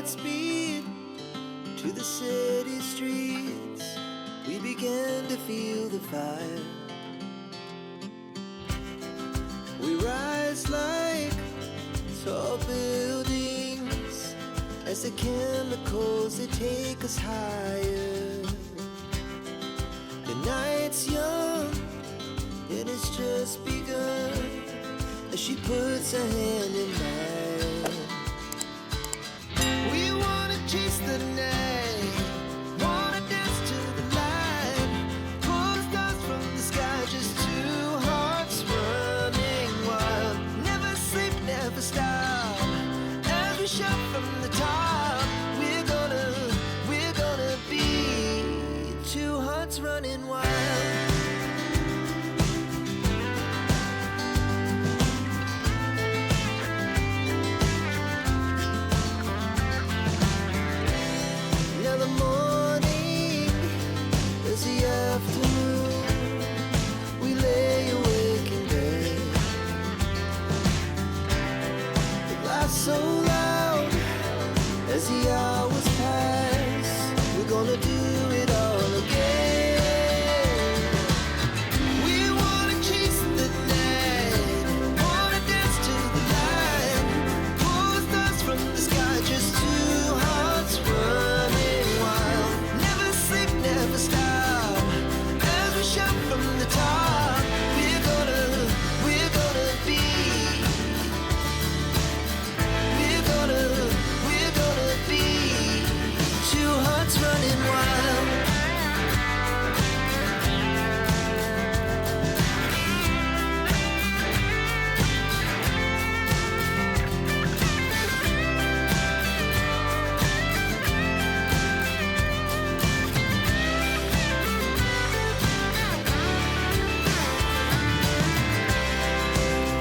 hearts beat to the city streets. We began to feel the fire. We rise like tall buildings as the chemicals they take us higher. The night's young and it's just begun as she puts her hand in mine. We wanna chase the night, wanna dance to the light, pull the stars from the sky, just two hearts running wild. Never sleep, never stop, as we shout from the top. We're gonna be two hearts running wild. The morning is the afternoon. We lay awake in bed. It laughs so loud as the hours pass. We're gonna do it all again. We wanna chase the night, wanna dance to the light, pull the stars from the sky, just two hearts running wild. Never sleep, never stop, as we shout from the top. We're gonna be, we're gonna be two hearts running wild.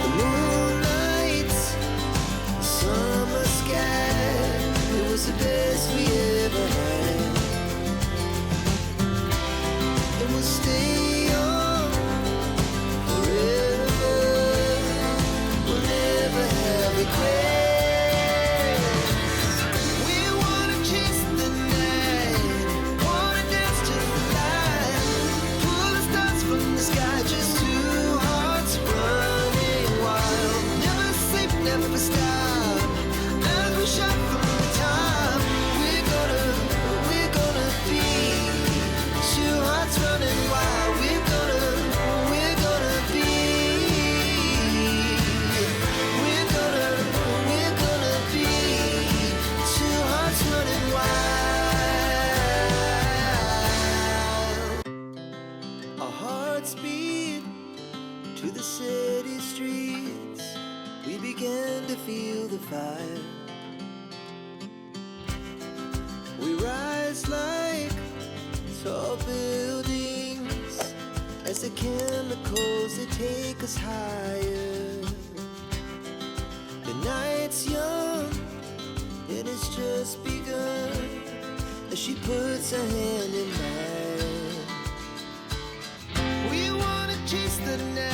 The moonlight, summer sky, it was the best we ever had. And we'll stay young forever. We'll never have regrets. We wanna chase the night, wanna dance to the light, pull the stars from the sky, just two hearts running wild. Never sleep, never stop, as we shout from the top. We're gonna be two hearts running wild. We're gonna be, we're gonna be two hearts running wild. Our hearts beat to the city streets. We began to feel the fire. We rise like tall buildings as the chemicals they take us higher. The night's young and it's just begun as she puts her hand in mine. We wanna chase the night.